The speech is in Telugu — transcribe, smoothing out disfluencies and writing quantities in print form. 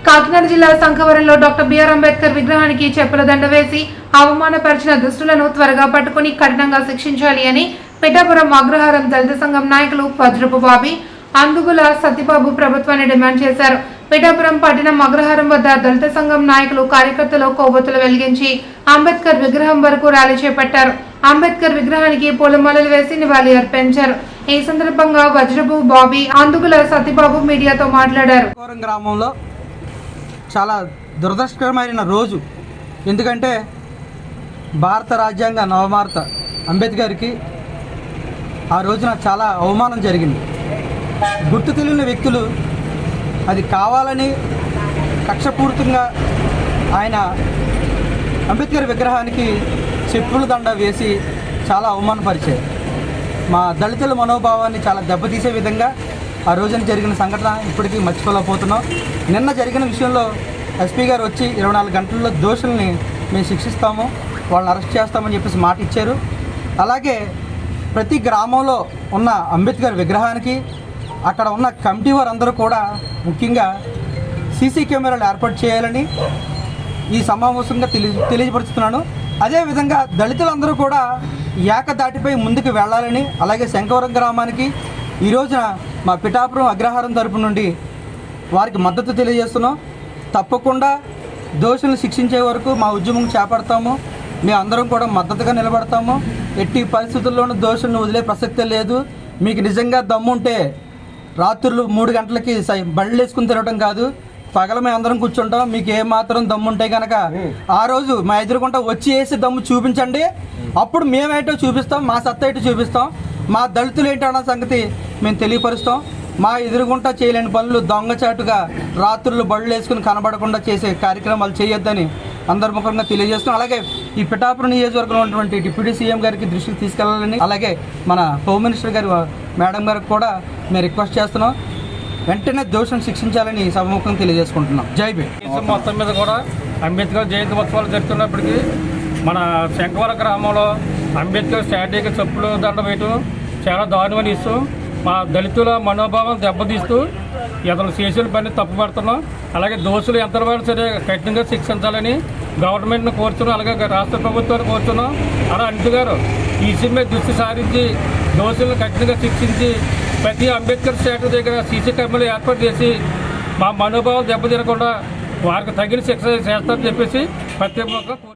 కాకినాడ జిల్లా శంఖవరంలో డాక్టర్ బిఆర్ అంబేద్కర్ విగ్రహానికి చెప్పుల దండ వేసి అవమానపరిచిన దుష్టులను త్వరగా పట్టుకుని కఠినంగా శిక్షించాలి అని పిఠాపురం అగ్రహారం దళిత సంఘం నాయకులు వజ్రపు బాబి, అందుగుల సత్యబాబు ప్రభుత్వాన్ని డిమాండ్ చేశారు. పిఠాపురం పట్టణం అగ్రహారం వద్ద దళిత సంఘం నాయకులు కార్యకర్తలు కొవ్వొత్తులు వెలిగించి అంబేద్కర్ విగ్రహం వరకు ర్యాలీ చేపట్టారు. అంబేద్కర్ విగ్రహానికి పూలమాలలు వేసి నివాళి అర్పించారు. ఈ సందర్భంగా వజ్రపు బాబి, అందుగుల సత్యబాబు మీడియాతో మాట్లాడారు. గ్రామంలో చాలా దురదృష్టకరమైన రోజు. ఎందుకంటే భారత రాజ్యాంగ నవమార్త అంబేద్కర్కి ఆ రోజున చాలా అవమానం జరిగింది. గుర్తు తెలియని వ్యక్తులు అది కావాలని కక్షపూరితంగా ఆయన అంబేద్కర్ విగ్రహానికి చెప్పుల దండ వేసి చాలా అవమానపరిచారు. మా దళితుల మనోభావాన్ని చాలా దెబ్బతీసే విధంగా ఆ రోజున జరిగిన సంఘటన ఇప్పటికీ మర్చిపోలేకపోతున్నాం. నిన్న జరిగిన విషయంలో ఎస్పీ గారు వచ్చి 24 గంటల్లో దోషుల్ని మేము శిక్షిస్తాము, వాళ్ళని అరెస్ట్ చేస్తామని చెప్పేసి మాట ఇచ్చారు. అలాగే ప్రతి గ్రామంలో ఉన్న అంబేద్కర్ విగ్రహానికి అక్కడ ఉన్న కమిటీ వారందరూ కూడా ముఖ్యంగా సీసీ కెమెరాలు ఏర్పాటు చేయాలని ఈ సమావేశంగా తెలియపరుస్తున్నాను. అదేవిధంగా దళితులందరూ కూడా ఏకదాటిపై ముందుకు వెళ్ళాలని, అలాగే శంఖవరం గ్రామానికి ఈ రోజున మా పిఠాపురం అగ్రహారం తరపు నుండి వారికి మద్దతు తెలియజేస్తున్నాం. తప్పకుండా దోషులను శిక్షించే వరకు మా ఉద్యమం చేపడతాము. మేము అందరం కూడా మద్దతుగా నిలబడతాము. ఎట్టి పరిస్థితుల్లోనూ దోషులను వదిలే ప్రసక్తే లేదు. మీకు నిజంగా దమ్ముంటే రాత్రులు 3 గంటలకి బళ్ళు వేసుకుని తిరగడం కాదు, పగల మేము అందరం కూర్చుంటాం. మీకు ఏమాత్రం దమ్ముంటే కనుక ఆ రోజు మా ఎదురుకుంటా వచ్చి వేసి దమ్ము చూపించండి. అప్పుడు మేమేటో చూపిస్తాం, మా సత్తా ఏంటో చూపిస్తాం, మా దళితులు ఏంటన్న సంగతి మేము తెలియపరుస్తాం. మా ఎదురుగుంటా చేయలేని పనులు దొంగచాటుగా రాత్రులు బళ్ళు వేసుకుని కనబడకుండా చేసే కార్యక్రమాలు చేయొద్దని అందర్ముఖంగా తెలియజేస్తున్నాం. అలాగే ఈ పిఠాపురం నియోజకవర్గంలో ఉన్నటువంటి డిప్యూటీ సీఎం గారికి దృష్టికి తీసుకెళ్లాలని, అలాగే మన హోమ్ మినిస్టర్ గారు మేడం గారికి కూడా మేము రిక్వెస్ట్ చేస్తున్నాం. వెంటనే దోషులను శిక్షించాలని సభముఖంగా తెలియజేసుకుంటున్నాం. జై భీమ్. మొత్తం మీద కూడా అంబేద్కర్ జయంతి ఉత్సవాలు జరుగుతున్నప్పటికీ మన శంఖవరం గ్రామంలో అంబేద్కర్ స్టాట్యూకి చెప్పులు దండ వేయటం చాలా దారుణమైన ఇస్తూ మా దళితుల మనోభావం దెబ్బతీస్తూ ఇతను చేసిన పని తప్పుపడుతున్నాం. అలాగే దోషులు ఎంతవరకు సరే కఠినంగా శిక్షించాలని గవర్నమెంట్ను కోరుతున్నాం, అలాగే రాష్ట్ర ప్రభుత్వాన్ని కోరుతున్నాం. అలా అంటూ గారు ఈ విషయం మీద దృష్టి సారించి దోషులను కఠినంగా శిక్షించి ప్రతి అంబేద్కర్ స్టాట్యూ దగ్గర సీసీ కెమెరాలు ఏర్పాటు చేసి మా మనోభావం దెబ్బతినకుండా వారికి తగిన శిక్ష చేస్తారని చెప్పేసి ప్రత్యేకంగా